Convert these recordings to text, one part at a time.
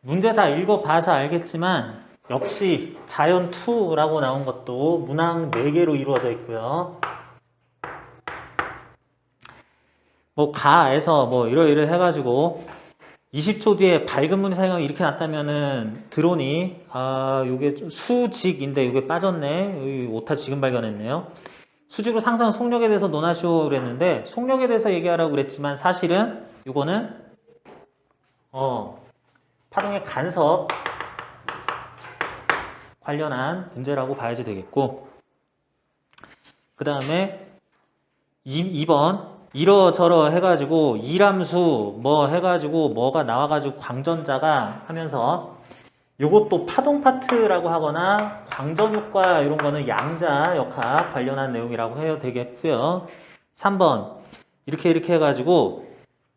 문제 다 읽어봐서 알겠지만 역시 자연2라고 나온 것도 문항 4개로 이루어져 있고요. 뭐 가에서 뭐 이러이러 해가지고 20초 뒤에 밝은 문 사용이 이렇게 났다면은 드론이 요게 좀 수직인데 요게 빠졌네. 여기 오타 지금 발견했네요. 수직으로 상승 속력에 대해서 논하시오 그랬는데 속력에 대해서 얘기하라고 그랬지만 사실은 요거는 파동의 간섭 관련한 문제라고 봐야지 되겠고, 그 다음에 2번 이러저러 해가지고 이람수 뭐 해가지고 뭐가 나와가지고 광전자가 하면서 요것도 파동 파트라고 하거나 광전 효과 이런 거는 양자 역학 관련한 내용이라고 해도 되겠고요. 3번 이렇게 해가지고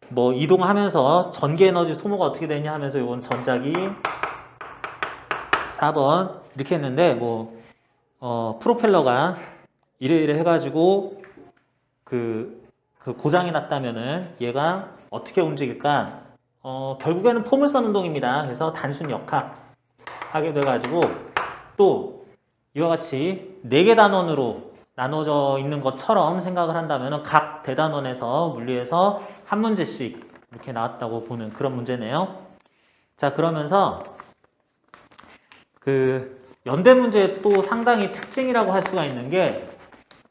뭐 이동하면서 전기 에너지 소모가 어떻게 되냐 하면서 요건 전자기. 4번 이렇게 했는데 뭐 프로펠러가 이래 해가지고 그 고장이 났다면은 얘가 어떻게 움직일까? 결국에는 포물선 운동입니다. 그래서 단순 역학 하게 돼가지고 또 이와 같이 4개 단원으로 나눠져 있는 것처럼 생각을 한다면 각 대단원에서 물리에서 한 문제씩 이렇게 나왔다고 보는 그런 문제네요. 자, 그러면서 그 연대 문제의 또 상당히 특징이라고 할 수가 있는 게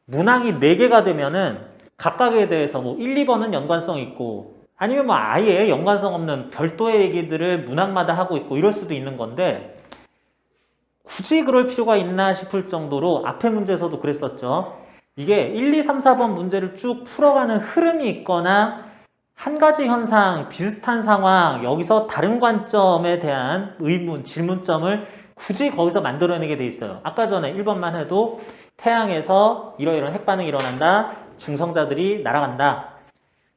문항이 4개가 되면은 각각에 대해서 뭐 1, 2번은 연관성 있고 아니면 뭐 아예 연관성 없는 별도의 얘기들을 문항마다 하고 있고 이럴 수도 있는 건데 굳이 그럴 필요가 있나 싶을 정도로 앞에 문제에서도 그랬었죠. 이게 1, 2, 3, 4번 문제를 쭉 풀어가는 흐름이 있거나 한 가지 현상, 비슷한 상황, 여기서 다른 관점에 대한 의문, 질문점을 굳이 거기서 만들어내게 돼 있어요. 아까 전에 1번만 해도 태양에서 이러이러한 핵반응이 일어난다. 중성자들이 날아간다.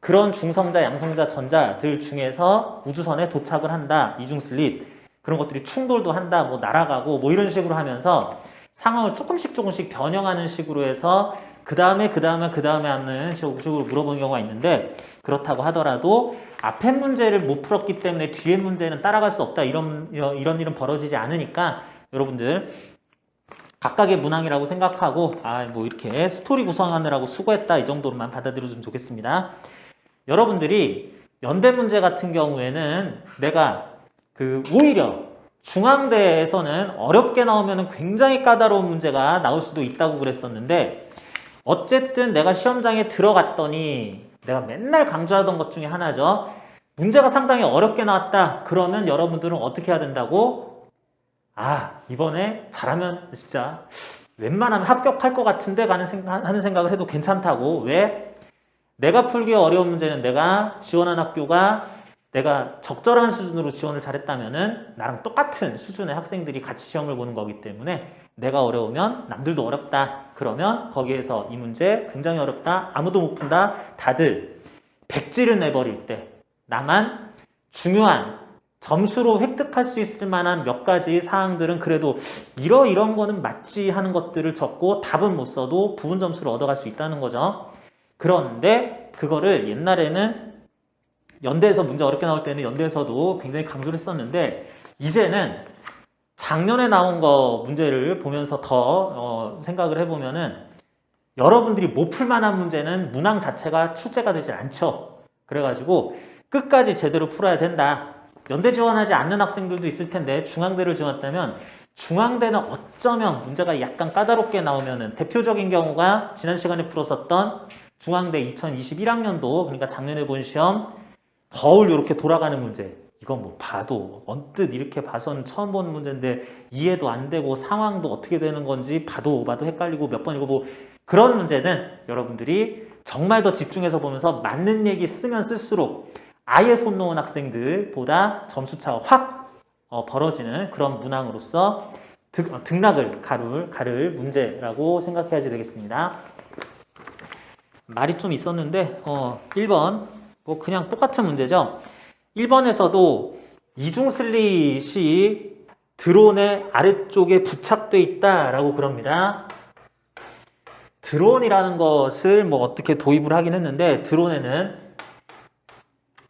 그런 중성자, 양성자, 전자들 중에서 우주선에 도착을 한다. 이중슬릿. 그런 것들이 충돌도 한다. 뭐 날아가고 뭐 이런 식으로 하면서 상황을 조금씩 변형하는 식으로 해서 그 다음에 하는 식으로 물어보는 경우가 있는데 그렇다고 하더라도 앞에 문제를 못 풀었기 때문에 뒤에 문제는 따라갈 수 없다. 이런 일은 벌어지지 않으니까 여러분들 각각의 문항이라고 생각하고 뭐 이렇게 스토리 구성하느라고 수고했다 이 정도로만 받아들여주면 좋겠습니다. 여러분들이 연대 문제 같은 경우에는 내가 오히려 중앙대에서는 어렵게 나오면 굉장히 까다로운 문제가 나올 수도 있다고 그랬었는데 어쨌든 내가 시험장에 들어갔더니 내가 맨날 강조하던 것 중에 하나죠. 문제가 상당히 어렵게 나왔다. 그러면 여러분들은 어떻게 해야 된다고? 이번에 잘하면 진짜 웬만하면 합격할 것 같은데 하는 생각을 해도 괜찮다고. 왜? 내가 풀기 어려운 문제는 내가 지원한 학교가 내가 적절한 수준으로 지원을 잘했다면은 나랑 똑같은 수준의 학생들이 같이 시험을 보는 거기 때문에 내가 어려우면 남들도 어렵다. 그러면 거기에서 이 문제 굉장히 어렵다. 아무도 못 푼다. 다들 백지를 내버릴 때 나만 중요한 점수로 획득할 수 있을 만한 몇 가지 사항들은 그래도 이런 거는 맞지 하는 것들을 적고 답은 못 써도 부분 점수를 얻어갈 수 있다는 거죠. 그런데 그거를 옛날에는 연대에서 문제 어렵게 나올 때는 연대에서도 굉장히 강조를 했었는데 이제는 작년에 나온 거 문제를 보면서 더 생각을 해보면은 여러분들이 못 풀만한 문제는 문항 자체가 출제가 되지 않죠. 그래가지고 끝까지 제대로 풀어야 된다. 연대 지원하지 않는 학생들도 있을 텐데 중앙대를 지원했다면 중앙대는 어쩌면 문제가 약간 까다롭게 나오면은 대표적인 경우가 지난 시간에 풀었었던 중앙대 2021학년도 그러니까 작년에 본 시험 거울 이렇게 돌아가는 문제. 이건 뭐 봐도 언뜻 이렇게 봐서는 처음 보는 문제인데 이해도 안 되고 상황도 어떻게 되는 건지 봐도 헷갈리고 몇 번 읽어보고 그런 문제는 여러분들이 정말 더 집중해서 보면서 맞는 얘기 쓰면 쓸수록 아예 손 놓은 학생들보다 점수차가 확 벌어지는 그런 문항으로서 등락을 가를 문제라고 생각해야지 되겠습니다. 말이 좀 있었는데 1번 뭐 그냥 똑같은 문제죠. 1번에서도 이중슬릿이 드론의 아래쪽에 부착되어 있다라고 그럽니다. 드론이라는 것을 뭐 어떻게 도입을 하긴 했는데 드론에는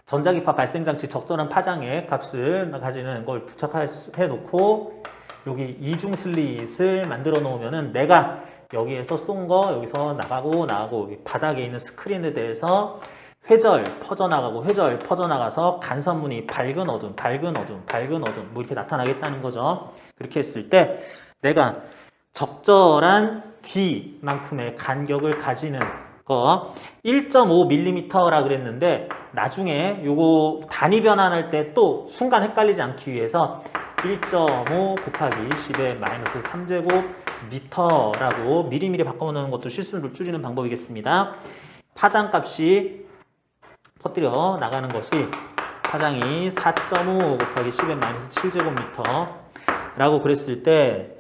전자기파 발생장치 적절한 파장의 값을 가지는 걸 부착해 놓고 여기 이중 슬릿을 만들어 놓으면은 내가 여기에서 쏜 거 여기서 나가고 바닥에 있는 스크린에 대해서 회절 퍼져나가서 간선문이 밝은 어둠 뭐 이렇게 나타나겠다는 거죠. 그렇게 했을 때 내가 적절한 D만큼의 간격을 가지는 거 1.5mm라 그랬는데 나중에 요거 단위 변환할 때 또 순간 헷갈리지 않기 위해서 1.5 곱하기 10의 마이너스 3제곱미터라고 미리미리 바꿔놓는 것도 실수를 줄이는 방법이겠습니다. 파장값이 퍼뜨려 나가는 것이 파장이 4.5 곱하기 10의 마이너스 7제곱미터라고 그랬을 때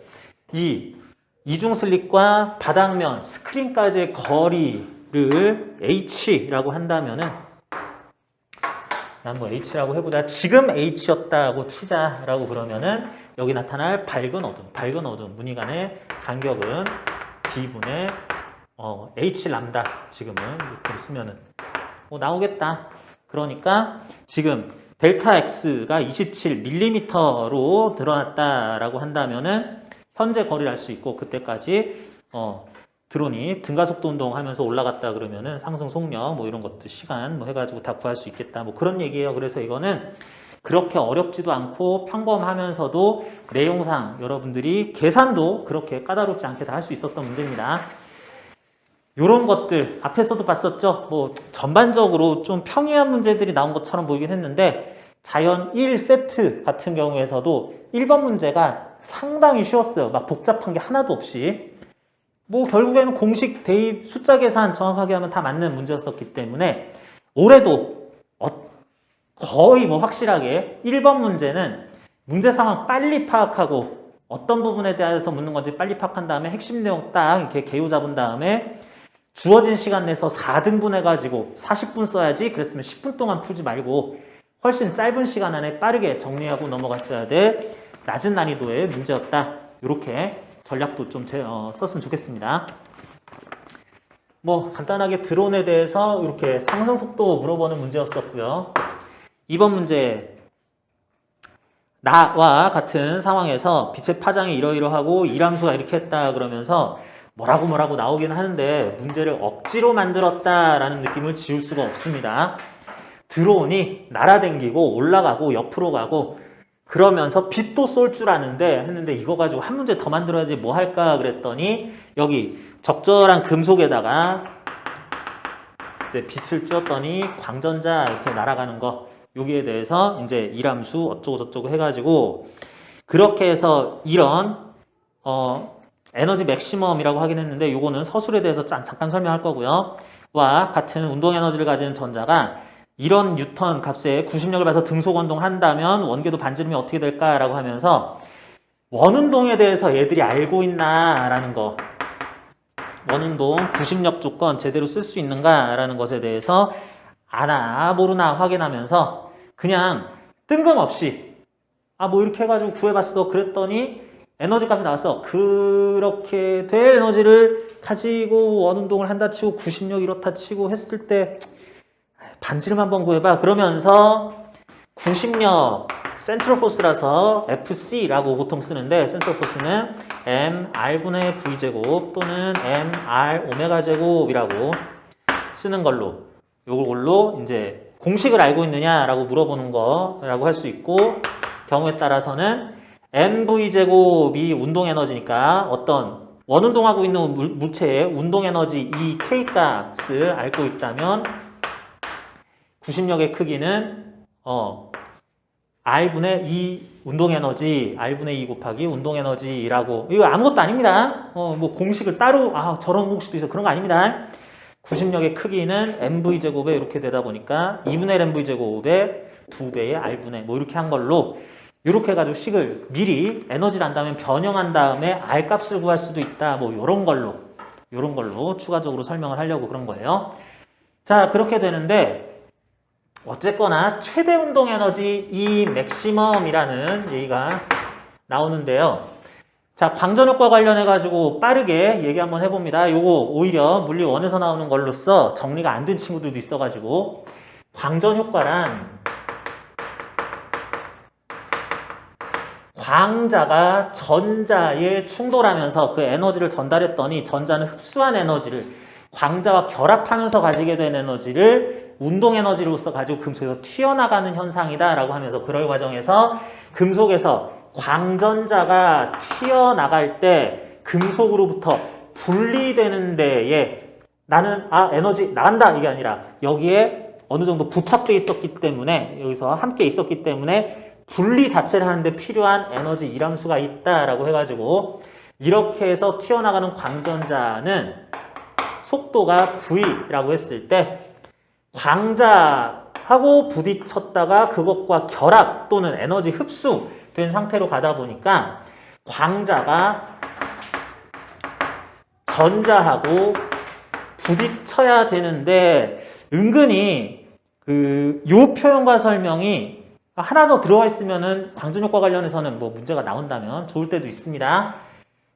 이 이중 슬릿과 바닥면 스크린까지의 거리를 H라고 한다면은 한번 H라고 해보자. 지금 H였다고 치자라고 그러면은 여기 나타날 밝은 어둠 무늬간의 간격은 D분의 H 람다 지금은 이렇게 쓰면은 나오겠다. 그러니까 지금 델타 X가 27mm로 드러났다라고 한다면은 현재 거리를 알 수 있고 그때까지 드론이 등가속도 운동하면서 올라갔다 그러면은 상승 속력 뭐 이런 것들 시간 뭐 해가지고 다 구할 수 있겠다 뭐 그런 얘기예요. 그래서 이거는 그렇게 어렵지도 않고 평범하면서도 내용상 여러분들이 계산도 그렇게 까다롭지 않게 다 할 수 있었던 문제입니다. 이런 것들 앞에서도 봤었죠. 뭐 전반적으로 좀 평이한 문제들이 나온 것처럼 보이긴 했는데 자연 1세트 같은 경우에서도 1번 문제가 상당히 쉬웠어요. 막 복잡한 게 하나도 없이. 뭐 결국에는 공식 대입 숫자 계산 정확하게 하면 다 맞는 문제였었기 때문에 올해도 거의 뭐 확실하게 1번 문제는 문제 상황 빨리 파악하고 어떤 부분에 대해서 묻는 건지 빨리 파악한 다음에 핵심 내용 딱 이렇게 개요 잡은 다음에 주어진 시간 내서 4등분 해가지고 40분 써야지 그랬으면 10분 동안 풀지 말고 훨씬 짧은 시간 안에 빠르게 정리하고 넘어갔어야 돼. 낮은 난이도의 문제였다. 이렇게 전략도 좀 썼으면 좋겠습니다. 뭐 간단하게 드론에 대해서 이렇게 상승 속도 물어보는 문제였었고요. 이번 문제 나와 같은 상황에서 빛의 파장이 이러이러하고 이람수가 이렇게 했다 그러면서 뭐라고 나오긴 하는데 문제를 억지로 만들었다라는 느낌을 지울 수가 없습니다. 드론이 날아다니고 올라가고 옆으로 가고 그러면서 빛도 쏠 줄 아는데 했는데 이거 가지고 한 문제 더 만들어야지 뭐 할까 그랬더니 여기 적절한 금속에다가 이제 빛을 쬐었더니 광전자 이렇게 날아가는 거 여기에 대해서 이제 이람수 어쩌고 저쩌고 해가지고 그렇게 해서 이런 에너지 맥시멈이라고 하긴 했는데 요거는 서술에 대해서 잠깐 설명할 거고요. 와 같은 운동 에너지를 가지는 전자가 이런 뉴턴 값에 구심력을 봐서 등속 운동한다면 원궤도 반지름이 어떻게 될까라고 하면서 원운동에 대해서 얘들이 알고 있나라는 거 원운동 구심력 조건 제대로 쓸 수 있는가라는 것에 대해서 아나 모르나 확인하면서 그냥 뜬금없이 뭐 이렇게 해가지고 구해봤어 그랬더니 에너지 값이 나왔어. 그렇게 될 에너지를 가지고 원운동을 한다 치고 구심력 이렇다 치고 했을 때 반지름 한번 구해봐. 그러면서 구심력 센트럴 포스라서 FC라고 보통 쓰는데 센트럴 포스는 MR분의 V제곱 또는 MR 오메가 제곱이라고 쓰는 걸로 요걸로 이제 공식을 알고 있느냐라고 물어보는 거라고 할 수 있고 경우에 따라서는 MV제곱이 운동에너지니까 어떤 원운동하고 있는 물체의 운동에너지 이 K값을 알고 있다면 구심력의 크기는 R분의 2 운동에너지 R분의 2 곱하기 운동에너지라고 이거 아무것도 아닙니다. 뭐 공식을 따로 저런 공식도 있어 그런 거 아닙니다. 구심력의 크기는 MV제곱에 이렇게 되다 보니까 2분의 MV제곱의 2배의 R분의 뭐 이렇게 한 걸로 이렇게 해가지고 식을 미리 에너지를 안 다음에 변형한 다음에 R 값을 구할 수도 있다. 뭐 요런 걸로 추가적으로 설명을 하려고 그런 거예요. 자, 그렇게 되는데 어쨌거나 최대 운동 에너지 E 맥시멈이라는 얘기가 나오는데요. 자, 광전효과 관련해가지고 빠르게 얘기 한번 해봅니다. 요거 오히려 물리 1에서 나오는 걸로써 정리가 안 된 친구들도 있어가지고 광전 효과란 광자가 전자에 충돌하면서 그 에너지를 전달했더니 전자는 흡수한 에너지를 광자와 결합하면서 가지게 된 에너지를 운동 에너지로서 가지고 금속에서 튀어나가는 현상이다 라고 하면서 그럴 과정에서 금속에서 광전자가 튀어나갈 때 금속으로부터 분리되는 데에 나는 에너지 나간다 이게 아니라 여기에 어느 정도 부착돼 있었기 때문에 여기서 함께 있었기 때문에 분리 자체를 하는데 필요한 에너지 이람수가 있다라고 해가지고 이렇게 해서 튀어나가는 광전자는 속도가 V라고 했을 때 광자하고 부딪혔다가 그것과 결합 또는 에너지 흡수된 상태로 가다 보니까 광자가 전자하고 부딪혀야 되는데 은근히 요 표현과 설명이 하나 더 들어가 있으면은 광전효과 관련해서는 뭐 문제가 나온다면 좋을 때도 있습니다.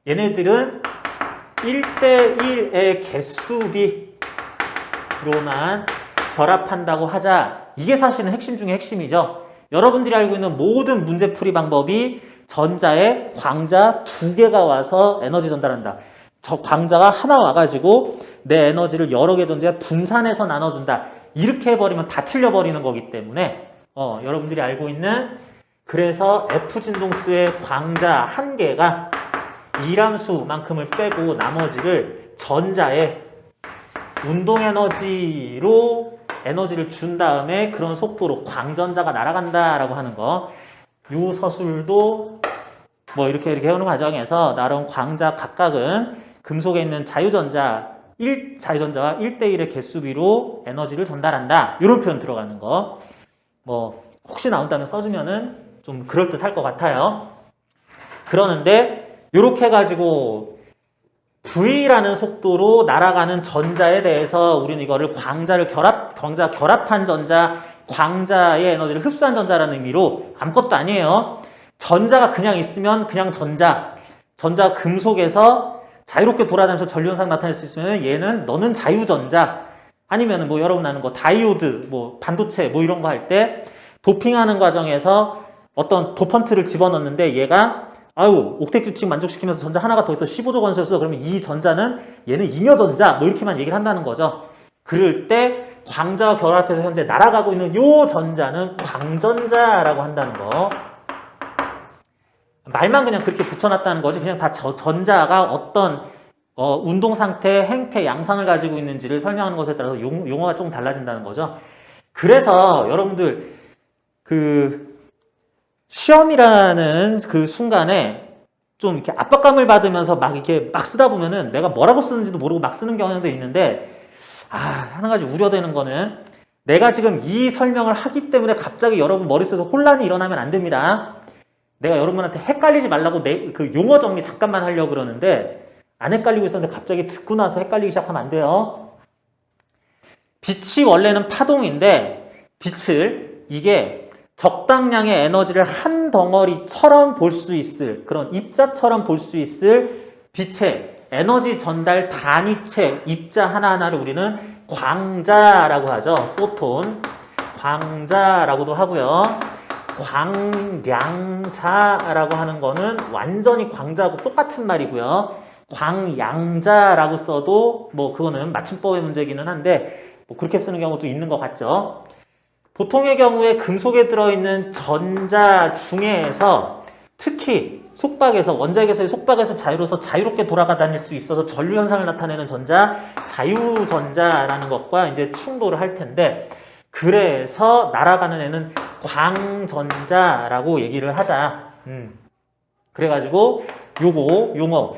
얘네들은 1대1의 개수비로만 결합한다고 하자. 이게 사실은 핵심 중에 핵심이죠. 여러분들이 알고 있는 모든 문제풀이 방법이 전자에 광자 2개가 와서 에너지 전달한다. 저 광자가 하나 와가지고 내 에너지를 여러 개 전자에 분산해서 나눠준다. 이렇게 해버리면 다 틀려버리는 거기 때문에 여러분들이 알고 있는 그래서 F진동수의 광자 1개가 이람수만큼을 빼고 나머지를 전자에 운동에너지로 에너지를 준 다음에 그런 속도로 광전자가 날아간다라고 하는 거. 요 서술도 뭐 이렇게 해오는 과정에서 나름 광자 각각은 금속에 있는 자유전자와 1대1의 개수비로 에너지를 전달한다. 이런 표현 들어가는 거. 뭐 혹시 나온다면 써주면은 좀 그럴듯할 것 같아요. 그러는데 이렇게 해가지고 V라는 속도로 날아가는 전자에 대해서 우리는 이거를 광자 결합한 전자, 광자의 에너지를 흡수한 전자라는 의미로 아무것도 아니에요. 전자가 그냥 있으면 그냥 전자 금속에서 자유롭게 돌아다니면서 전류현상 나타낼 수 있으면 얘는 너는 자유전자. 아니면 뭐 여러분 아는 거 다이오드, 뭐 반도체 뭐 이런 거 할 때 도핑하는 과정에서 어떤 도펀트를 집어넣는데 얘가 옥텟 규칙 만족시키면서 전자 하나가 더 있어 15조 건수였어. 그러면 이 전자는 얘는 잉여전자 뭐 이렇게만 얘기를 한다는 거죠. 그럴 때 광자와 결합해서 현재 날아가고 있는 요 전자는 광전자라고 한다는 거. 말만 그냥 그렇게 붙여놨다는 거지. 그냥 다 전자가 어떤 운동 상태, 행태, 양상을 가지고 있는지를 설명하는 것에 따라서 용어가 조금 달라진다는 거죠. 그래서 여러분들 시험이라는 그 순간에 좀 이렇게 압박감을 받으면서 막 쓰다 보면은 내가 뭐라고 쓰는지도 모르고 막 쓰는 경향도 있는데 한 가지 우려되는 거는 내가 지금 이 설명을 하기 때문에 갑자기 여러분 머릿속에서 혼란이 일어나면 안 됩니다. 내가 여러분한테 헷갈리지 말라고 그 용어 정리 잠깐만 하려고 그러는데 안 헷갈리고 있었는데 갑자기 듣고 나서 헷갈리기 시작하면 안 돼요. 빛이 원래는 파동인데 빛을 이게 적당량의 에너지를 한 덩어리처럼 볼 수 있을 그런 입자처럼 볼 수 있을 빛의 에너지 전달 단위체 입자 하나하나를 우리는 광자라고 하죠. 포톤 광자라고도 하고요. 광량자라고 하는 거는 완전히 광자하고 똑같은 말이고요. 광양자라고 써도 뭐 그거는 맞춤법의 문제기는 한데 뭐 그렇게 쓰는 경우도 있는 것 같죠. 보통의 경우에 금속에 들어있는 전자 중에서 특히 속박에서 원자핵에서의 속박에서 자유롭게 돌아다닐 수 있어서 전류 현상을 나타내는 전자, 자유전자라는 것과 이제 충돌을 할 텐데 그래서 날아가는 애는 광전자라고 얘기를 하자. 그래가지고 요거 용어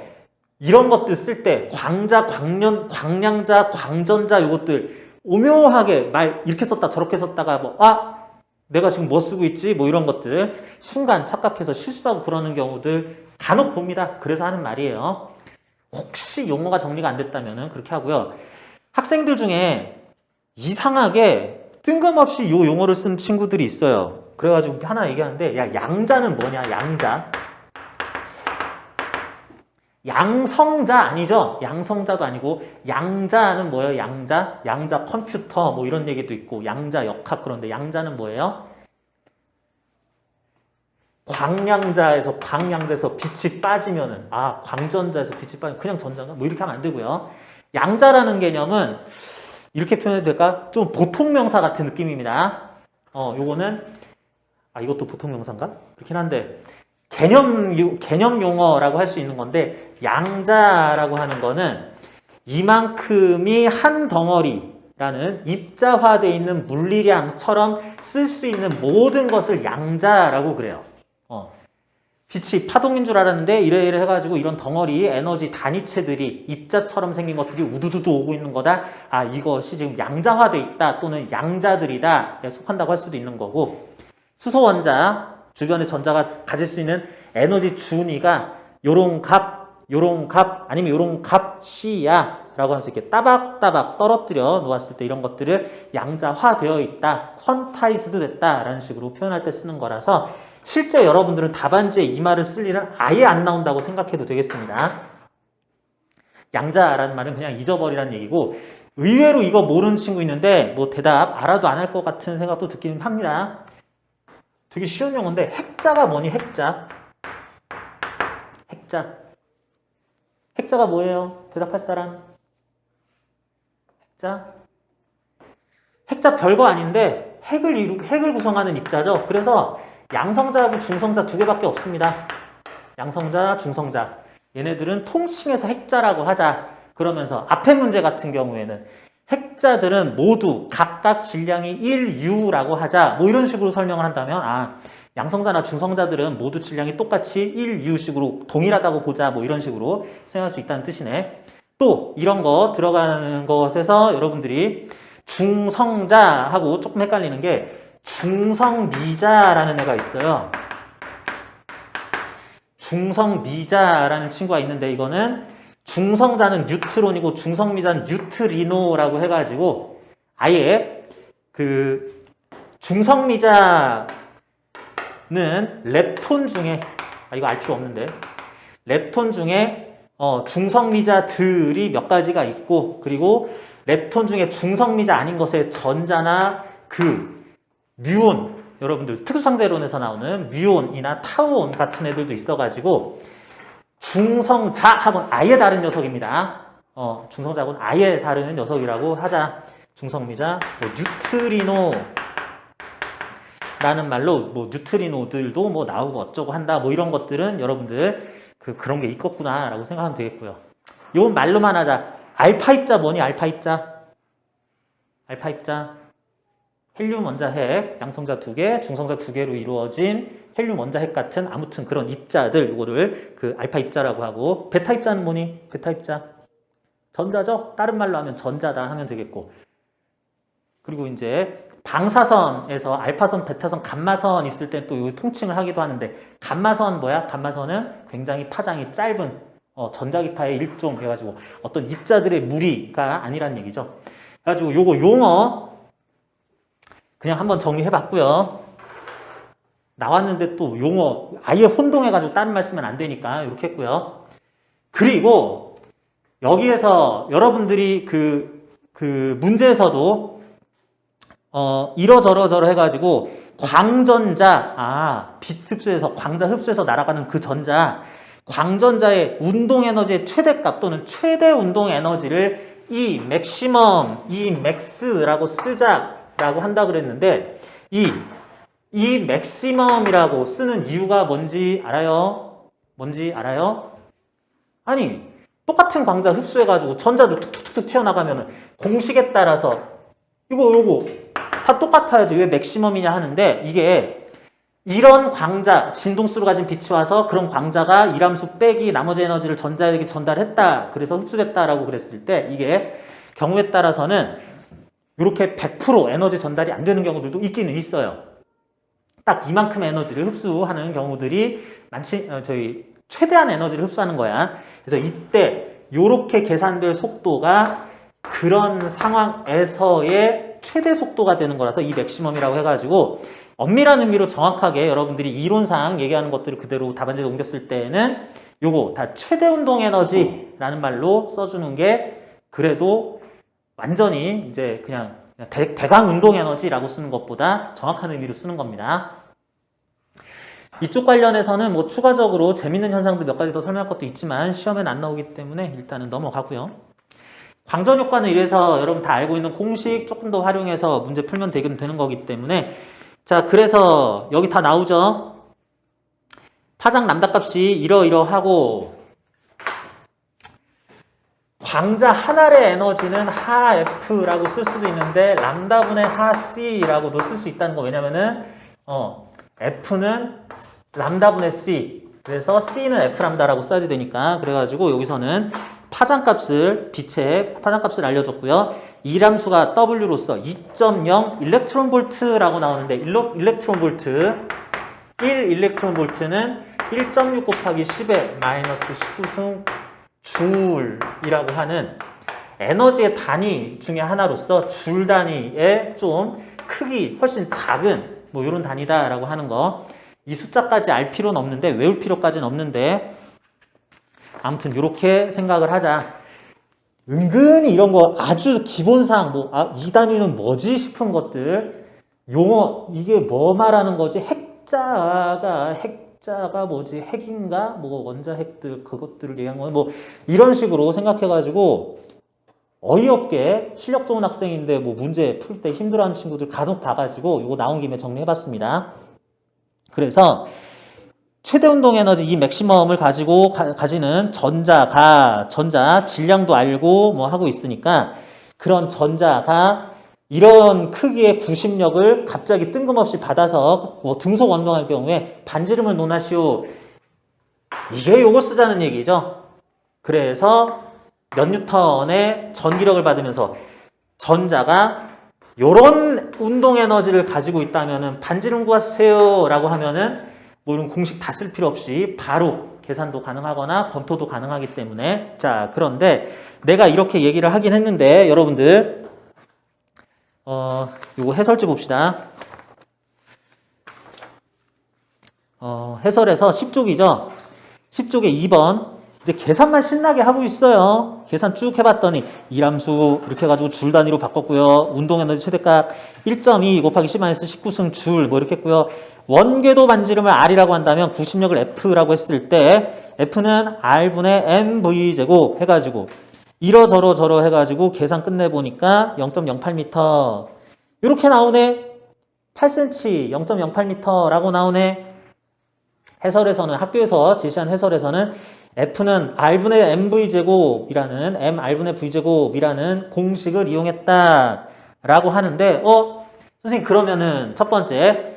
이런 것들 쓸 때 광자, 광량자, 광전자 요것들 오묘하게 말 이렇게 썼다 저렇게 썼다가 내가 지금 뭐 쓰고 있지? 뭐 이런 것들 순간 착각해서 실수하고 그러는 경우들 간혹 봅니다. 그래서 하는 말이에요. 혹시 용어가 정리가 안 됐다면 그렇게 하고요. 학생들 중에 이상하게 뜬금없이 요 용어를 쓴 친구들이 있어요. 그래가지고 하나 얘기하는데 양자는 뭐냐? 양성자 아니죠? 양성자도 아니고 양자는 뭐예요? 양자? 양자 컴퓨터 뭐 이런 얘기도 있고 양자 역학 그런데 양자는 뭐예요? 광양자에서 빛이 빠지면은 광전자에서 빛이 빠지면 그냥 전자인가? 뭐 이렇게 하면 안 되고요. 양자라는 개념은 이렇게 표현해도 될까? 좀 보통 명사 같은 느낌입니다. 요거는 이것도 보통 명사인가? 그렇긴 한데 개념 용어라고 할 수 있는 건데 양자라고 하는 거는 이만큼이 한 덩어리라는 입자화되어 있는 물리량처럼 쓸 수 있는 모든 것을 양자라고 그래요. 빛이 파동인 줄 알았는데 이래 해가지고 이런 덩어리 에너지 단위체들이 입자처럼 생긴 것들이 우두두두 오고 있는 거다. 이것이 지금 양자화돼 있다 또는 양자들이다 속한다고 할 수도 있는 거고 수소 원자 주변의 전자가 가질 수 있는 에너지 준위가 요런 값 아니면 요런 값이야 라고 하면서 이렇게 따박따박 떨어뜨려 놓았을 때 이런 것들을 양자화되어 있다, 퀀타이즈드 됐다 라는 식으로 표현할 때 쓰는 거라서 실제 여러분들은 답안지에 이 말을 쓸 일은 아예 안 나온다고 생각해도 되겠습니다. 양자라는 말은 그냥 잊어버리라는 얘기고 의외로 이거 모르는 친구 있는데 뭐 대답 알아도 안 할 것 같은 생각도 듣기는 합니다. 되게 쉬운 용어인데 핵자가 뭐니? 핵자가 뭐예요? 대답할 사람? 핵자 별거 아닌데 핵을 구성하는 입자죠. 그래서 양성자하고 중성자 두 개밖에 없습니다. 양성자, 중성자. 얘네들은 통칭해서 핵자라고 하자. 그러면서 앞에 문제 같은 경우에는 핵자들은 모두 각각 질량이 1U라고 하자. 뭐 이런 식으로 설명을 한다면 양성자나 중성자들은 모두 질량이 똑같이 1U식으로 동일하다고 보자. 뭐 이런 식으로 생각할 수 있다는 뜻이네. 또 이런 거 들어가는 것에서 여러분들이 중성자하고 조금 헷갈리는 게 중성미자라는 애가 있어요. 중성미자라는 친구가 있는데 이거는 중성자는 뉴트론이고 중성미자는 뉴트리노라고 해가지고 아예 그 중성미자는 렙톤 중에 이거 알 필요 없는데 렙톤 중에 중성미자들이 몇 가지가 있고 그리고 렙톤 중에 중성미자 아닌 것의 전자나 뮤온 여러분들 특수상대론에서 나오는 뮤온이나 타우온 같은 애들도 있어가지고 중성자하고는 아예 다른 녀석입니다. 중성자하고는 아예 다른 녀석이라고 하자. 중성미자, 뉴트리노라는 말로 뉴트리노들도 나오고 어쩌고 한다. 이런 것들은 여러분들 그런 게 있겠구나라고 생각하면 되겠고요. 이건 말로만 하자. 알파 입자 뭐니? 알파 입자. 헬륨 원자핵, 양성자 2개, 중성자 2개로 이루어진 헬륨 원자핵 같은 아무튼 그런 입자들, 이거를 알파 입자라고 하고, 베타 입자는 뭐니? 베타 입자. 전자죠? 다른 말로 하면 전자다 하면 되겠고. 그리고 이제 방사선에서 알파선, 베타선, 감마선 있을 때 또 통칭을 하기도 하는데, 감마선 뭐야? 감마선은 굉장히 파장이 짧은 전자기파의 일종 해가지고 어떤 입자들의 무리가 아니란 얘기죠. 그래가지고 요거 용어 그냥 한번 정리해봤고요. 나왔는데 또 용어 아예 혼동해가지고 다른 말 쓰면 안 되니까 이렇게 했고요. 그리고 여기에서 여러분들이 그 문제에서도 이러저러 해가지고 광전자, 빛 흡수해서 광자 흡수해서 날아가는 그 전자, 광전자의 운동 에너지의 최대값 또는 최대 운동 에너지를 이 맥시멈, 이 맥스라고 쓰자라고 한다 그랬는데 이 맥시멈이라고 쓰는 이유가 뭔지 알아요? 아니, 똑같은 광자 흡수해가지고 전자들 툭툭툭 튀어나가면 공식에 따라서 요거 다 똑같아야지 왜 맥시멈이냐 하는데 이게 이런 광자, 진동수로 가진 빛이 와서 그런 광자가 이람수 빼기 나머지 에너지를 전자에게 전달했다. 그래서 흡수됐다라고 그랬을 때 이게 경우에 따라서는 이렇게 100% 에너지 전달이 안 되는 경우들도 있기는 있어요. 딱 이만큼 에너지를 흡수하는 경우들이 최대한 에너지를 흡수하는 거야. 그래서 이때 이렇게 계산될 속도가 그런 상황에서의 최대 속도가 되는 거라서 이 맥시멈이라고 해가지고 엄밀한 의미로 정확하게 여러분들이 이론상 얘기하는 것들을 그대로 답안지에 옮겼을 때에는 요거 다 최대 운동 에너지라는 말로 써주는 게 그래도 완전히 이제 그냥 대강 운동 에너지라고 쓰는 것보다 정확한 의미로 쓰는 겁니다. 이쪽 관련해서는 뭐 추가적으로 재밌는 현상도 몇 가지 더 설명할 것도 있지만 시험에는 안 나오기 때문에 일단은 넘어가고요. 광전 효과는 이래서 여러분 다 알고 있는 공식 조금 더 활용해서 문제 풀면 되는 거기 때문에 자, 그래서 여기 다 나오죠. 파장 람다 값이 이러이러하고 광자 하나의 에너지는 하 F라고 쓸 수도 있는데 람다분의 하 C라고도 쓸 수 있다는 거. 왜냐면은 F는 람다분의 C, 그래서 C는 F 람다라고 써야지 되니까. 그래가지고 여기서는 파장값을 빛의 파장값을 알려줬고요. 이람수가 W로서 2.0 일렉트론 볼트라고 나오는데 일렉트론 볼트 1 일렉트론 볼트는 1.6 곱하기 10의 마이너스 19승 줄이라고 하는 에너지의 단위 중에 하나로서 줄 단위의 좀 크기 훨씬 작은 뭐 이런 단위다라고 하는 거. 이 숫자까지 알 필요는 없는데 외울 필요까지는 없는데 아무튼 이렇게 생각을 하자. 은근히 이런 거 아주 기본상 뭐 이 단위는 뭐지 싶은 것들 용어 이게 뭐 말하는 거지? 핵자가 뭐지? 핵인가? 뭐 원자핵들 그것들을 얘기한 건 뭐 이런 식으로 생각해가지고 어이없게 실력 좋은 학생인데 뭐 문제 풀 때 힘들어하는 친구들 간혹 봐가지고 이거 나온 김에 정리해봤습니다. 그래서 최대 운동 에너지 이 맥시멈을 가지고 가지는 전자 질량도 알고 뭐 하고 있으니까 그런 전자가 이런 크기의 구심력을 갑자기 뜬금없이 받아서 뭐 등속 원동할 경우에 반지름을 논하시오. 이게 요거 쓰자는 얘기죠. 그래서 몇 뉴턴의 전기력을 받으면서 전자가 요런 운동 에너지를 가지고 있다면은 반지름 구하세요 라고 하면은 뭐 이런 공식 다 쓸 필요 없이 바로 계산도 가능하거나 검토도 가능하기 때문에 자, 그런데 내가 이렇게 얘기를 하긴 했는데 여러분들 요거 해설지 봅시다. 해설에서 10쪽이죠. 10쪽에 2번 이제 계산만 신나게 하고 있어요. 계산 쭉 해봤더니 이람수 이렇게 해가지고 줄 단위로 바꿨고요. 운동에너지 최대값 1.2 곱하기 10-19승 줄 뭐 이렇게 했고요. 원궤도 반지름을 R이라고 한다면 구심력을 F라고 했을 때 F는 R분의 mv제곱 해가지고 이러저러 해가지고 계산 끝내보니까 0.08m 이렇게 나오네. 8cm 0.08m라고 나오네. 해설에서는 학교에서 제시한 해설에서는 F는 R분의 mv제곱이라는 mR분의 v제곱이라는 공식을 이용했다라고 하는데 선생님 그러면은 첫 번째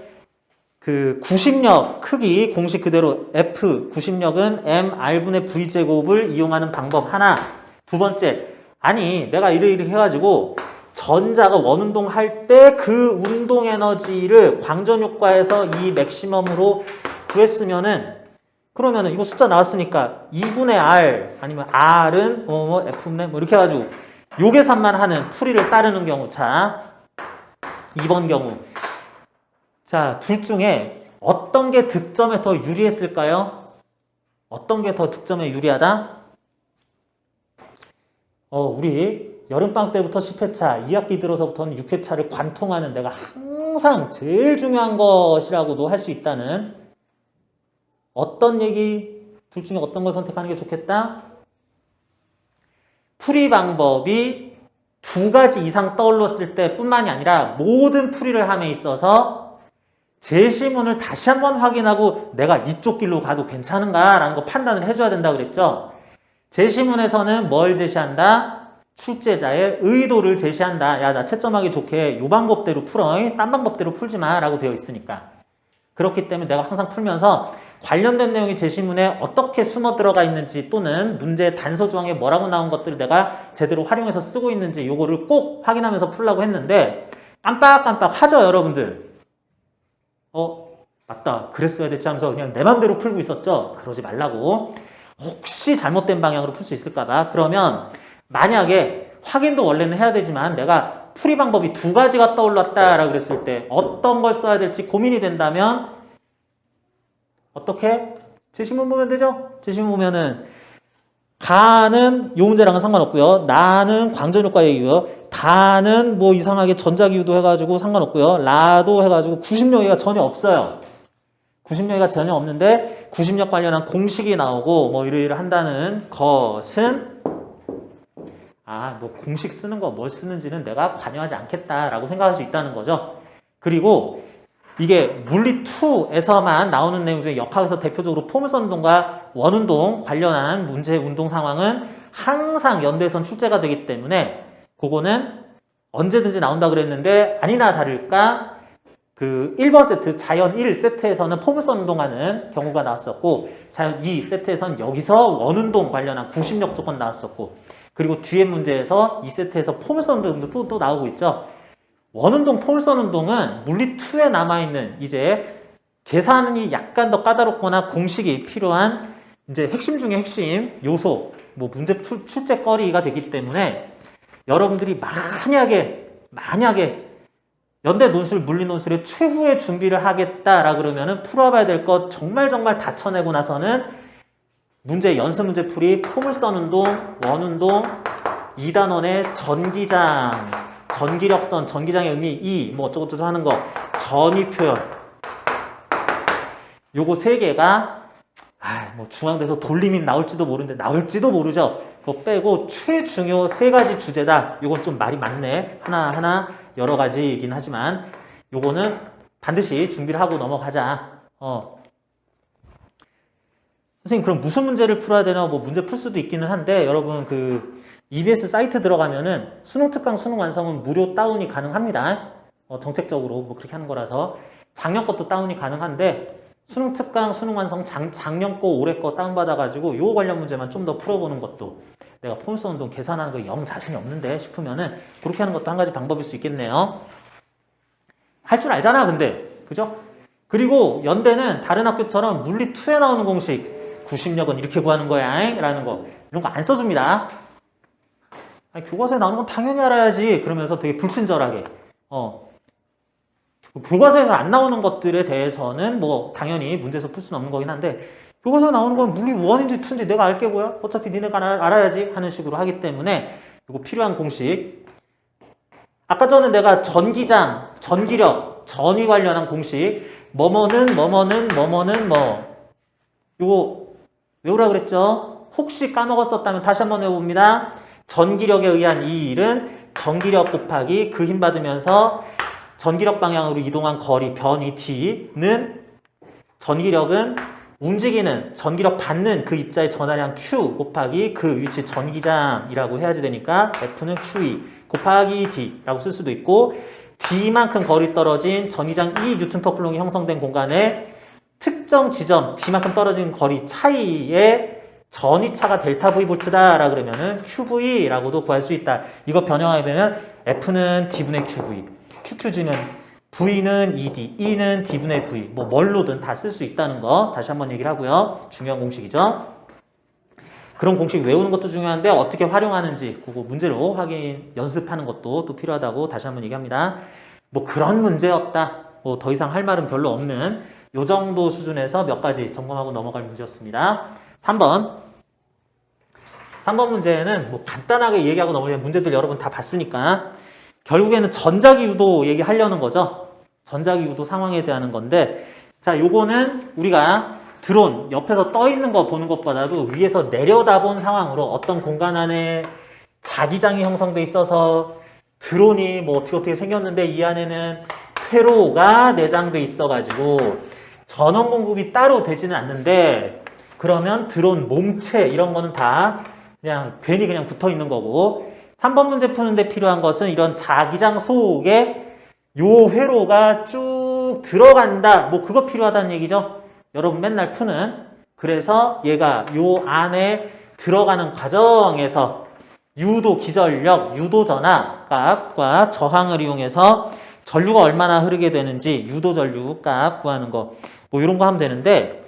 그 구심력 크기 공식 그대로 F 구심력은 mR분의 v제곱을 이용하는 방법 하나. 두 번째 아니 내가 이렇게 해가지고 전자가 원운동 할 때 그 운동 에너지를 광전 효과에서 이 맥시멈으로 구했으면은 그러면은 이거 숫자 나왔으니까 2분의 R 아니면 R은 F분의 뭐 이렇게 해가지고 요 계산만 하는 풀이를 따르는 경우. 자 2번 경우 자 둘 중에 어떤 게 득점에 더 유리했을까요? 어떤 게 더 득점에 유리하다? 우리 여름방학 때부터 10회차 2학기 들어서부터는 6회차를 관통하는 내가 항상 제일 중요한 것이라고도 할 수 있다는 어떤 얘기 둘 중에 어떤 걸 선택하는 게 좋겠다? 풀이 방법이 두 가지 이상 떠올랐을 때 뿐만이 아니라 모든 풀이를 함에 있어서 제시문을 다시 한번 확인하고 내가 이쪽 길로 가도 괜찮은가 라는 거 판단을 해줘야 된다 그랬죠. 제시문에서는 뭘 제시한다? 출제자의 의도를 제시한다. 야, 나 채점하기 좋게 요 방법대로 풀어. 딴 방법대로 풀지 마 라고 되어 있으니까. 그렇기 때문에 내가 항상 풀면서 관련된 내용이 제시문에 어떻게 숨어 들어가 있는지 또는 문제의 단서 조항에 뭐라고 나온 것들을 내가 제대로 활용해서 쓰고 있는지 요거를 꼭 확인하면서 풀려고 했는데 깜빡깜빡 하죠 여러분들. 맞다 그랬어야 됐지 하면서 그냥 내 맘대로 풀고 있었죠. 그러지 말라고. 혹시 잘못된 방향으로 풀 수 있을까봐. 그러면 만약에 확인도 원래는 해야 되지만 내가 풀이 방법이 두 가지가 떠올랐다라고 그랬을 때 어떤 걸 써야 될지 고민이 된다면 어떻게? 제시문 보면 되죠? 제시문 보면은 가는 요 문제랑은 상관없고요. 나는 광전효과 얘기고요. 다는 뭐 이상하게 전자기후도 해가지고 상관없고요. 라도 해가지고 구심력 얘기가 전혀 없어요. 구심력이 전혀 없는데 구심력 관련한 공식이 나오고 뭐 이러이러 한다는 것은 뭐 공식 쓰는 거 뭘 쓰는지는 내가 관여하지 않겠다라고 생각할 수 있다는 거죠. 그리고 이게 물리 2에서만 나오는 내용 중에 역학에서 대표적으로 포물선 운동과 원운동 관련한 문제 운동 상황은 항상 연대선 출제가 되기 때문에 그거는 언제든지 나온다 그랬는데 아니나 다를까 그 1번 세트 자연 1 세트에서는 포물선 운동하는 경우가 나왔었고 자연 2 세트에서는 여기서 원운동 관련한 구심력 조건 나왔었고 그리고 뒤에 문제에서 2세트에서 포물선 운동도 또 나오고 있죠. 원운동, 포물선 운동은 물리 2에 남아있는 이제 계산이 약간 더 까다롭거나 공식이 필요한 이제 핵심 중에 핵심 요소, 뭐 문제 출제거리가 되기 때문에 여러분들이 만약에 연대 논술, 물리 논술의 최후의 준비를 하겠다라 그러면은 풀어봐야 될 것 정말 다 쳐내고 나서는 문제 연습 문제 풀이 포물선 운동, 원운동, 2단원의 전기장, 전기력선, 전기장의 의미, 뭐 어쩌고저쩌고 하는 거, 전위 표현. 요거 세 개가 뭐 중앙대에서 돌림이 나올지도 모르죠. 그거 빼고 최중요 세 가지 주제다. 요건 좀 말이 많네. 하나 여러 가지이긴 하지만 요거는 반드시 준비를 하고 넘어가자. 선생님 그럼 무슨 문제를 풀어야 되나 뭐 문제 풀 수도 있기는 한데 여러분 그 EBS 사이트 들어가면은 수능 특강 수능 완성은 무료 다운이 가능합니다. 정책적으로 뭐 그렇게 하는 거라서 작년 것도 다운이 가능한데 수능 특강 수능 완성 작년 거 올해 거 다운받아 가지고 요 관련 문제만 좀 더 풀어보는 것도 내가 포물선 운동 계산하는 거 영 자신이 없는데 싶으면은 그렇게 하는 것도 한 가지 방법일 수 있겠네요. 할 줄 알잖아 근데 그죠? 그리고 연대는 다른 학교처럼 물리 2에 나오는 공식 구심력은 이렇게 구하는 거야 라는 거 이런 거 안 써줍니다. 교과서에 나오는 건 당연히 알아야지 그러면서 되게 불친절하게 교과서에서 안 나오는 것들에 대해서는 뭐 당연히 문제에서 풀 수는 없는 거긴 한데 교과서에 나오는 건 물리 1인지 2인지 내가 알게 뭐야? 어차피 니네가 알아야지 하는 식으로 하기 때문에 이거 필요한 공식 아까 전에 내가 전기장, 전기력, 전위 관련한 공식 뭐뭐는 이거 외우라 그랬죠? 혹시 까먹었었다면 다시 한번 외워봅니다. 전기력에 의한 이 일은 전기력 곱하기 그 힘 받으면서 전기력 방향으로 이동한 거리 변위 t는 전기력은 움직이는 전기력 받는 그 입자의 전하량 Q 곱하기 그 위치 전기장이라고 해야지 되니까 F는 QE 곱하기 D라고 쓸 수도 있고 D만큼 거리 떨어진 전기장 E 뉴턴/퍼 쿨롱이 형성된 공간에 특정 지점 D만큼 떨어진 거리 차이에 전위차가 델타 V 볼트다라 그러면은 QV라고도 구할 수 있다. 이거 변형하면 F는 D분의 QV, QQG는 V는 ED, E는 D분의 V, 뭐 뭘로든 다 쓸 수 있다는 거 다시 한번 얘기를 하고요. 중요한 공식이죠. 그런 공식 외우는 것도 중요한데 어떻게 활용하는지 그거 문제로 연습하는 것도 또 필요하다고 다시 한번 얘기합니다. 뭐 그런 문제였다. 뭐 더 이상 할 말은 별로 없는 요 정도 수준에서 몇 가지 점검하고 넘어갈 문제였습니다. 3번 문제는 뭐 간단하게 얘기하고 넘어가는 문제들 여러분 다 봤으니까 결국에는 전자기후도 얘기하려는 거죠. 전자기후도 상황에 대한 건데 자 요거는 우리가 드론 옆에서 떠 있는 거 보는 것보다도 위에서 내려다본 상황으로 어떤 공간 안에 자기장이 형성돼 있어서 드론이 뭐 어떻게 생겼는데 이 안에는 회로가 내장돼 있어가지고 전원 공급이 따로 되지는 않는데 그러면 드론 몸체 이런 거는 다 그냥 괜히 그냥 붙어 있는 거고 3번 문제 푸는데 필요한 것은 이런 자기장 속에 요 회로가 쭉 들어간다 뭐 그거 필요하다는 얘기죠. 여러분 맨날 푸는 그래서 얘가 요 안에 들어가는 과정에서 유도 기전력, 유도 전압 값과 저항을 이용해서 전류가 얼마나 흐르게 되는지 유도 전류 값 구하는 거 뭐 이런 거 하면 되는데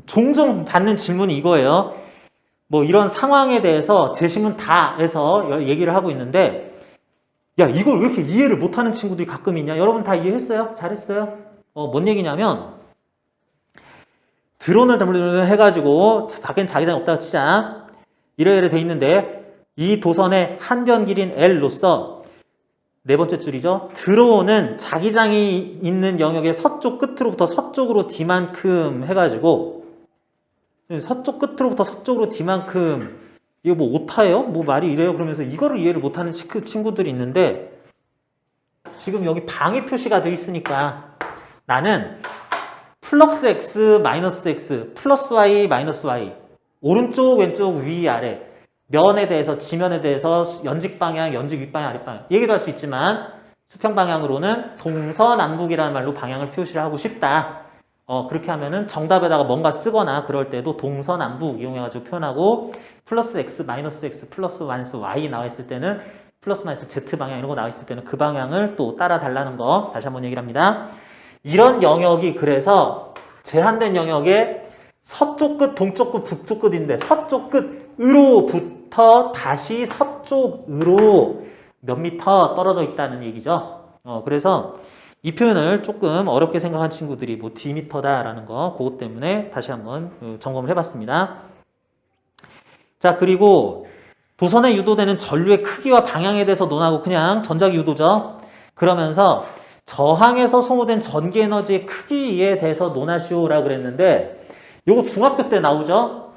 종종 받는 질문이 이거예요. 뭐 이런 상황에 대해서 제시문 다에서 얘기를 하고 있는데 야 이걸 왜 이렇게 이해를 못하는 친구들이 가끔 있냐? 여러분 다 이해했어요? 잘했어요? 뭔 얘기냐면 드론을 해가지고 밖엔 자기장이 없다고 치자. 이래 돼 있는데 이 도선의 한 변 길이인 L로서 네 번째 줄이죠. 드론은 자기장이 있는 영역의 서쪽 끝으로부터 서쪽으로 D만큼 해가지고 서쪽 끝으로부터 서쪽으로 D만큼 이거 뭐 오타예요? 뭐 말이 이래요? 그러면서 이거를 이해를 못하는 친구들이 있는데 지금 여기 방위 표시가 되어 있으니까 나는 플러스 x 마이너스 x 플러스 y 마이너스 y 오른쪽 왼쪽 위 아래 면에 대해서 지면에 대해서 연직 방향 연직 윗방향 아랫방향 얘기도 할 수 있지만 수평 방향으로는 동서남북이라는 말로 방향을 표시를 하고 싶다. 그렇게 하면은 정답에다가 뭔가 쓰거나 그럴 때도 동서남북 이용해가지고 표현하고 플러스 x 플러스 마이너스 y 나와 있을 때는 플러스 마이너스 z 방향 이런 거 나와 있을 때는 그 방향을 또 따라 달라는 거 다시 한번 얘기를 합니다. 이런 영역이 그래서 제한된 영역에 서쪽 끝, 동쪽 끝, 북쪽 끝인데 서쪽 끝으로부터 다시 서쪽으로 몇 미터 떨어져 있다는 얘기죠. 그래서 이 표현을 조금 어렵게 생각한 친구들이 뭐 D미터다라는 거 그것 때문에 다시 한번 점검을 해봤습니다. 자 그리고 도선에 유도되는 전류의 크기와 방향에 대해서 논하고 그냥 전자기 유도죠. 그러면서 저항에서 소모된 전기 에너지의 크기에 대해서 논하시오라고 그랬는데 요거 중학교 때 나오죠.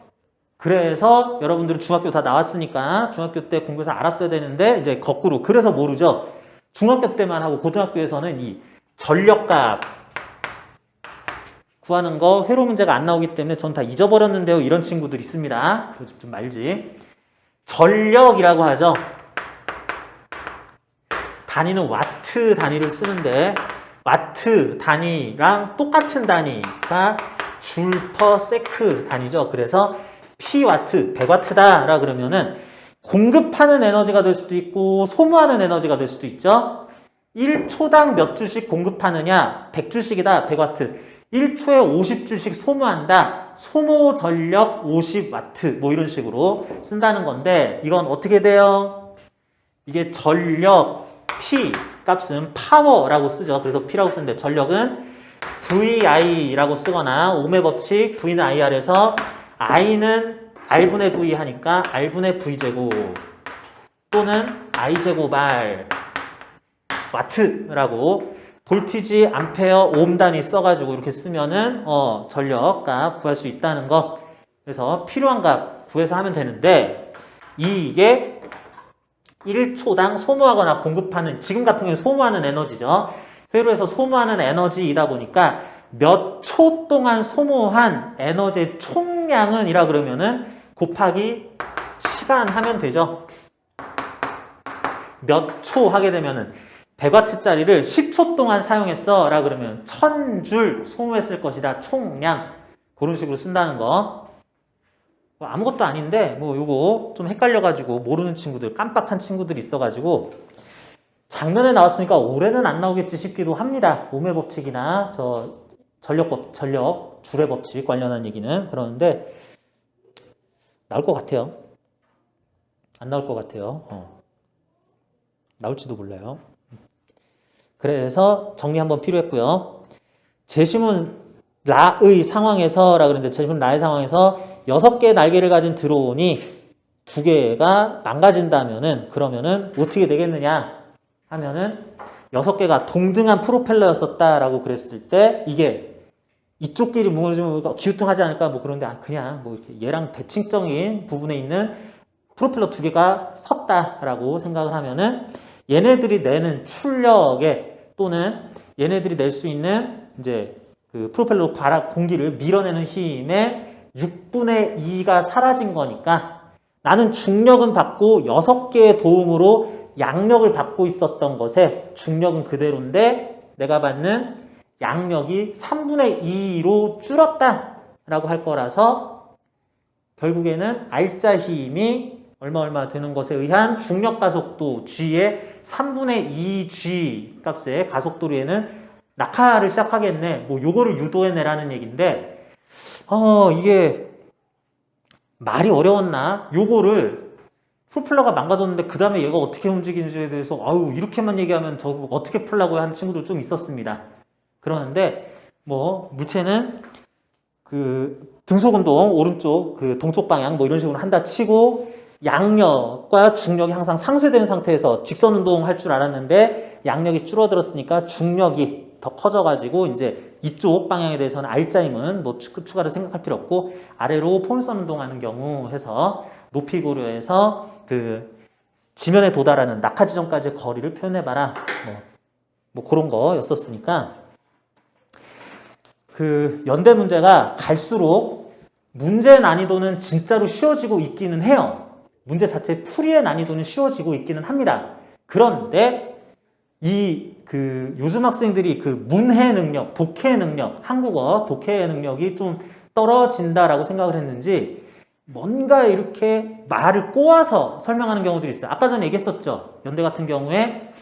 그래서 여러분들은 중학교 다 나왔으니까 중학교 때 공부해서 알았어야 되는데 이제 거꾸로 그래서 모르죠. 중학교 때만 하고 고등학교에서는 이 전력값 구하는 거 회로 문제가 안 나오기 때문에 전 다 잊어버렸는데요. 이런 친구들 있습니다. 그거 좀 말지. 전력이라고 하죠. 단위는 와트 단위를 쓰는데 와트 단위랑 똑같은 단위가 줄 퍼 세크 단위죠. 그래서 P와트, 100와트다 라 그러면은 공급하는 에너지가 될 수도 있고 소모하는 에너지가 될 수도 있죠. 1초당 몇 줄씩 공급하느냐 100줄씩이다 100와트 1초에 50줄씩 소모한다 소모 전력 50와트 뭐 이런 식으로 쓴다는 건데 이건 어떻게 돼요? 이게 전력 P 값은 파워라고 쓰죠. 그래서 P라고 쓰는데 전력은 VI라고 쓰거나 옴의 법칙 V는 IR에서 I는 R분의 V 하니까 R분의 V제곱 또는 I제곱 R 와트라고 볼티지, 암페어, 옴 단위 써가지고 이렇게 쓰면은 전력 값 구할 수 있다는 거. 그래서 필요한 값 구해서 하면 되는데 이게 1초당 소모하거나 공급하는 지금 같은 경우는 소모하는 에너지죠. 회로에서 소모하는 에너지이다 보니까 몇 초 동안 소모한 에너지의 총량은 이라 그러면은 곱하기 시간 하면 되죠. 몇 초 하게 되면은 100와트짜리를 10초 동안 사용했어 라 그러면 1000줄 소모했을 것이다. 총량. 그런 식으로 쓴다는 거. 뭐 아무것도 아닌데 뭐 요거 좀 헷갈려가지고 모르는 친구들 깜빡한 친구들이 있어가지고 작년에 나왔으니까 올해는 안 나오겠지 싶기도 합니다. 옴의 법칙이나 저 전력 줄의 법칙 관련한 얘기는 그러는데 나올 것 같아요. 안 나올 것 같아요. 나올지도 몰라요. 그래서 정리 한번 필요했고요. 제시문 라의 상황에서라 그랬는데 제시문 라의 상황에서 6개의 날개를 가진 드론이 2개가 망가진다면은 그러면은 어떻게 되겠느냐 하면은 6개가 동등한 프로펠러였었다라고 그랬을 때 이게 이쪽끼리 뭔가 좀 기우뚱하지 않을까 뭐 그런데 그냥 뭐 이렇게 얘랑 대칭적인 부분에 있는 프로펠러 2개가 섰다라고 생각을 하면은 얘네들이 내는 출력에 또는 얘네들이 낼 수 있는 이제 그 프로펠러로 공기를 밀어내는 힘의 6분의 2가 사라진 거니까 나는 중력은 받고 6개의 도움으로 양력을 받고 있었던 것에 중력은 그대로인데 내가 받는 양력이 3분의 2로 줄었다라고 할 거라서 결국에는 R자 힘이 얼마 되는 것에 의한 중력 가속도 G의 3분의 2G 값의 가속도로에는 낙하를 시작하겠네. 뭐 요거를 유도해내라는 얘기인데 이게 말이 어려웠나? 요거를 프로펠러가 망가졌는데 그 다음에 얘가 어떻게 움직이는지에 대해서 아유 이렇게만 얘기하면 저거 어떻게 풀라고 하는 친구도 좀 있었습니다. 그러는데 뭐 물체는 그 등속운동 오른쪽 그 동쪽 방향 뭐 이런 식으로 한다 치고 양력과 중력이 항상 상쇄된 상태에서 직선 운동 할 줄 알았는데 양력이 줄어들었으니까 중력이 더 커져가지고 이제 이쪽 방향에 대해서는 R자임은 뭐 추가로 생각할 필요 없고 아래로 폼선 운동하는 경우 해서 높이 고려해서 그 지면에 도달하는 낙하 지점까지의 거리를 표현해봐라 뭐 그런 거였었으니까 그 연대 문제가 갈수록 문제 난이도는 진짜로 쉬워지고 있기는 해요. 문제 자체 풀이의 난이도는 쉬워지고 있기는 합니다. 그런데 그 요즘 학생들이 그 문해 능력, 독해 능력, 한국어 독해 능력이 좀 떨어진다라고 생각을 했는지 뭔가 이렇게 말을 꼬아서 설명하는 경우들이 있어요. 아까 전에 얘기했었죠. 연대 같은 경우에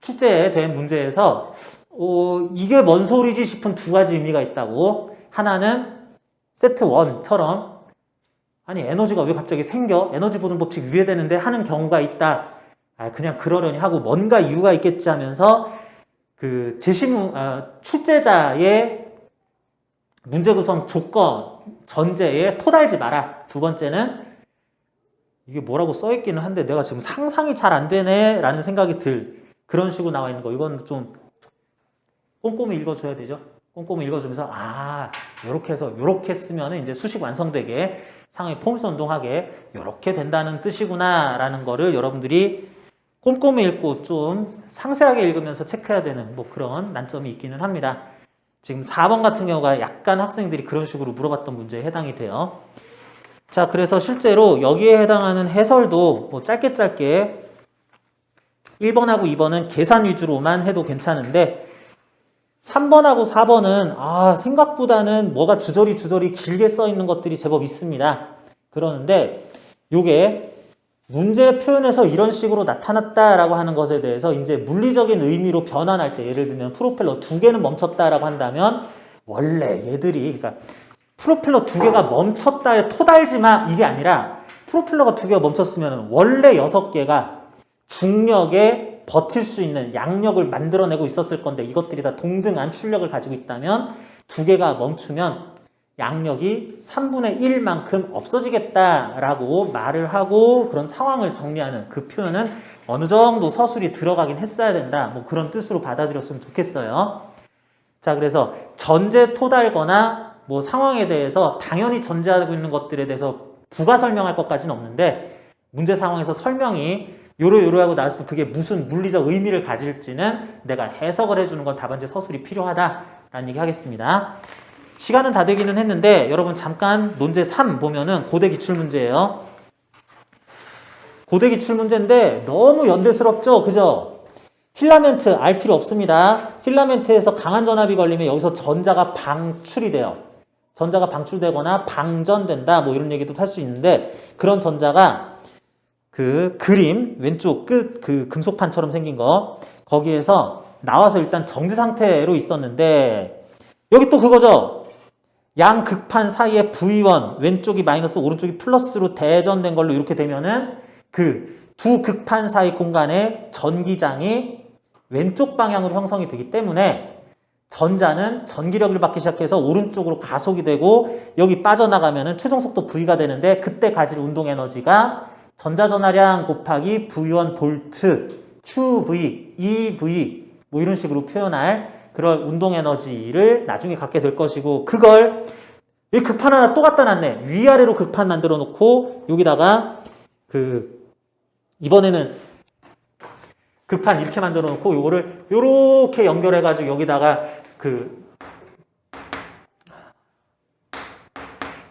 출제에 된 문제에서 이게 뭔 소리지 싶은 두 가지 의미가 있다고. 하나는 세트 1처럼 아니 에너지가 왜 갑자기 생겨? 에너지 보존 법칙 위배되는데 하는 경우가 있다. 그냥 그러려니 하고 뭔가 이유가 있겠지 하면서 그 출제자의 문제 구성 조건 전제에 토달지 마라. 두 번째는 이게 뭐라고 써있기는 한데 내가 지금 상상이 잘 안 되네 라는 생각이 들 그런 식으로 나와 있는 거. 이건 좀 꼼꼼히 읽어줘야 되죠. 꼼꼼히 읽어주면서 요렇게 해서 요렇게 쓰면 이제 수식 완성되게 상황이 폼선 운동하게 요렇게 된다는 뜻이구나 라는 거를 여러분들이 꼼꼼히 읽고 좀 상세하게 읽으면서 체크해야 되는 뭐 그런 난점이 있기는 합니다. 지금 4번 같은 경우가 약간 학생들이 그런 식으로 물어봤던 문제에 해당이 돼요. 자, 그래서 실제로 여기에 해당하는 해설도 뭐 짧게 1번하고 2번은 계산 위주로만 해도 괜찮은데 3번하고 4번은 생각보다는 뭐가 주저리 길게 써 있는 것들이 제법 있습니다. 그러는데 요게 문제 표현에서 이런 식으로 나타났다라고 하는 것에 대해서 이제 물리적인 의미로 변환할 때 예를 들면 프로펠러 2개는 멈췄다라고 한다면 원래 얘들이 그러니까 프로펠러 2개가 멈췄다에 토달지 마 이게 아니라 프로펠러가 2개가 멈췄으면 원래 6개가 중력에 버틸 수 있는 양력을 만들어내고 있었을 건데 이것들이 다 동등한 출력을 가지고 있다면 2개가 멈추면 양력이 3분의 1만큼 없어지겠다라고 말을 하고 그런 상황을 정리하는 그 표현은 어느 정도 서술이 들어가긴 했어야 된다. 뭐 그런 뜻으로 받아들였으면 좋겠어요. 자, 그래서 전제 토달거나 뭐 상황에 대해서 당연히 전제하고 있는 것들에 대해서 부가 설명할 것까지는 없는데 문제 상황에서 설명이 요러요러하고 나왔으면 그게 무슨 물리적 의미를 가질지는 내가 해석을 해주는 건 답안지 서술이 필요하다라는 얘기 하겠습니다. 시간은 다 되기는 했는데 여러분 잠깐 논제 3 보면은 고대 기출문제예요. 고대 기출문제인데 너무 연대스럽죠? 그죠? 필라멘트 알 필요 없습니다. 필라멘트에서 강한 전압이 걸리면 여기서 전자가 방출이 돼요. 전자가 방출되거나 방전된다 뭐 이런 얘기도 할 수 있는데 그런 전자가 그 그림 왼쪽 끝 그 금속판처럼 생긴 거 거기에서 나와서 일단 정지 상태로 있었는데 여기 또 그거죠. 양 극판 사이에 V1 왼쪽이 마이너스 오른쪽이 플러스로 대전된 걸로 이렇게 되면은 그 두 극판 사이 공간에 전기장이 왼쪽 방향으로 형성이 되기 때문에 전자는 전기력을 받기 시작해서 오른쪽으로 가속이 되고 여기 빠져나가면은 최종 속도 V가 되는데 그때 가질 운동 에너지가 전자전하량 곱하기 V1 볼트, QV, EV 뭐 이런 식으로 표현할 그런 운동 에너지를 나중에 갖게 될 것이고 그걸 이 극판 하나 또 갖다 놨네. 위아래로 극판 만들어 놓고 여기다가 이번에는 극판 이렇게 만들어 놓고 요거를 요렇게 연결해 가지고 여기다가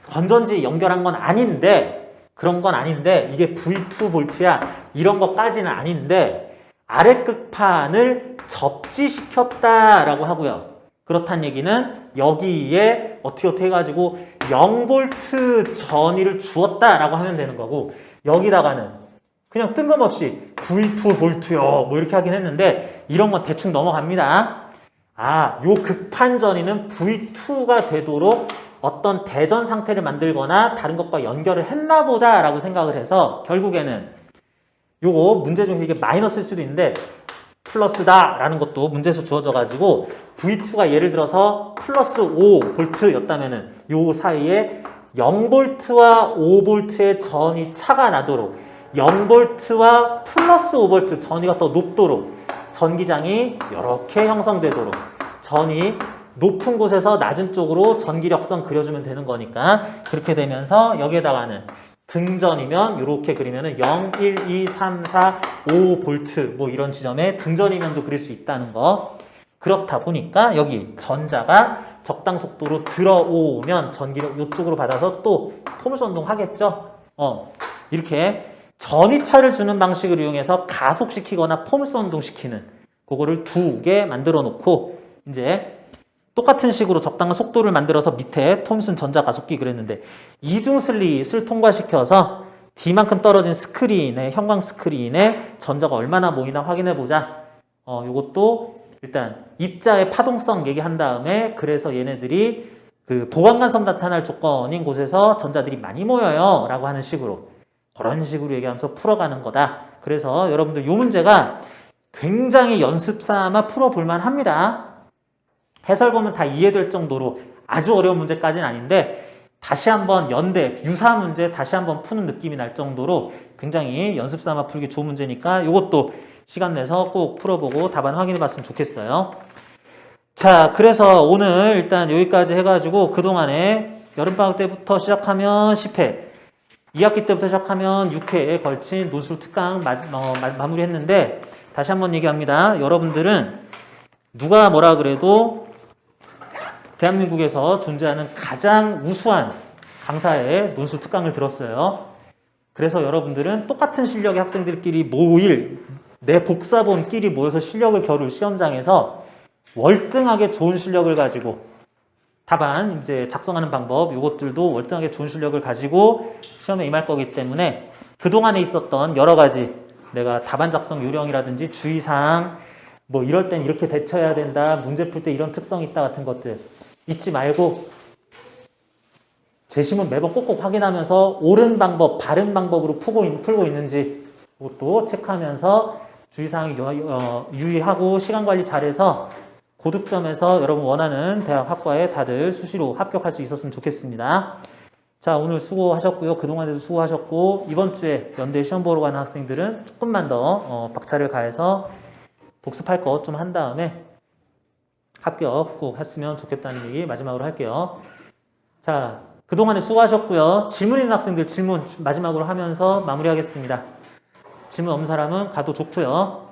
건전지 연결한 건 아닌데 그런 건 아닌데 이게 V2 볼트야 이런 것까지는 아닌데 아래 극판을 접지시켰다라고 하고요. 그렇다는 얘기는 여기에 어떻게 해가지고 0볼트 전위를 주었다라고 하면 되는 거고 여기다가는 그냥 뜬금없이 V2 볼트요 뭐 이렇게 하긴 했는데 이런 건 대충 넘어갑니다. 요 극판 전위는 V2가 되도록 어떤 대전 상태를 만들거나 다른 것과 연결을 했나 보다라고 생각을 해서 결국에는 요거 문제 중에서 이게 마이너스일 수도 있는데 플러스다 라는 것도 문제에서 주어져 가지고 V2가 예를 들어서 플러스 5V였다면은 요 사이에 0V와 5V의 전이 차가 나도록 0V와 플러스 5V 전위가 더 높도록 전기장이 이렇게 형성되도록 전이 높은 곳에서 낮은 쪽으로 전기력선 그려주면 되는 거니까 그렇게 되면서 여기에다가는 등전이면 이렇게 그리면은 0, 1, 2, 3, 4, 5V 뭐 이런 지점에 등전이면도 그릴 수 있다는 거. 그렇다 보니까 여기 전자가 적당 속도로 들어오면 전기를 이쪽으로 받아서 또 포물선 운동 하겠죠. 이렇게 전위차를 주는 방식을 이용해서 가속시키거나 포물선 운동 시키는 그거를 두 개 만들어 놓고 이제 똑같은 식으로 적당한 속도를 만들어서 밑에 톰슨 전자가속기 그랬는데 이중 슬릿을 통과시켜서 D만큼 떨어진 스크린에 형광 스크린에 전자가 얼마나 모이나 확인해 보자. 요것도 일단 입자의 파동성 얘기한 다음에 그래서 얘네들이 그 보관관성 나타날 조건인 곳에서 전자들이 많이 모여요 라고 하는 식으로 그런 식으로 얘기하면서 풀어가는 거다. 그래서 여러분들 이 문제가 굉장히 연습 삼아 풀어볼만 합니다. 해설 보면 다 이해될 정도로 아주 어려운 문제까지는 아닌데 다시 한번 연대, 유사 문제 다시 한번 푸는 느낌이 날 정도로 굉장히 연습 삼아 풀기 좋은 문제니까 이것도 시간 내서 꼭 풀어보고 답안 확인해 봤으면 좋겠어요. 자, 그래서 오늘 일단 여기까지 해가지고 그동안에 여름방학 때부터 시작하면 10회, 2학기 때부터 시작하면 6회에 걸친 논술 특강 마무리했는데 다시 한번 얘기합니다. 여러분들은 누가 뭐라 그래도 대한민국에서 존재하는 가장 우수한 강사의 논술 특강을 들었어요. 그래서 여러분들은 똑같은 실력의 학생들끼리 모일 내 복사본끼리 모여서 실력을 겨룰 시험장에서 월등하게 좋은 실력을 가지고 답안 이제 작성하는 방법 이것들도 월등하게 좋은 실력을 가지고 시험에 임할 거기 때문에 그동안에 있었던 여러 가지 내가 답안 작성 요령이라든지 주의사항 뭐 이럴 땐 이렇게 대처해야 된다 문제 풀 때 이런 특성이 있다 같은 것들 잊지 말고 재심은 매번 꼭꼭 확인하면서 옳은 방법, 바른 방법으로 풀고 있는지 그것도 체크하면서 주의사항 유의하고 시간 관리 잘해서 고득점에서 여러분 원하는 대학 학과에 다들 수시로 합격할 수 있었으면 좋겠습니다. 자, 오늘 수고하셨고요. 그동안에도 수고하셨고 이번 주에 연대 시험 보러 가는 학생들은 조금만 더 박차를 가해서 복습할 것 좀 한 다음에 합격 꼭 했으면 좋겠다는 얘기 마지막으로 할게요. 자, 그동안에 수고하셨고요. 질문 있는 학생들 질문 마지막으로 하면서 마무리하겠습니다. 질문 없는 사람은 가도 좋고요.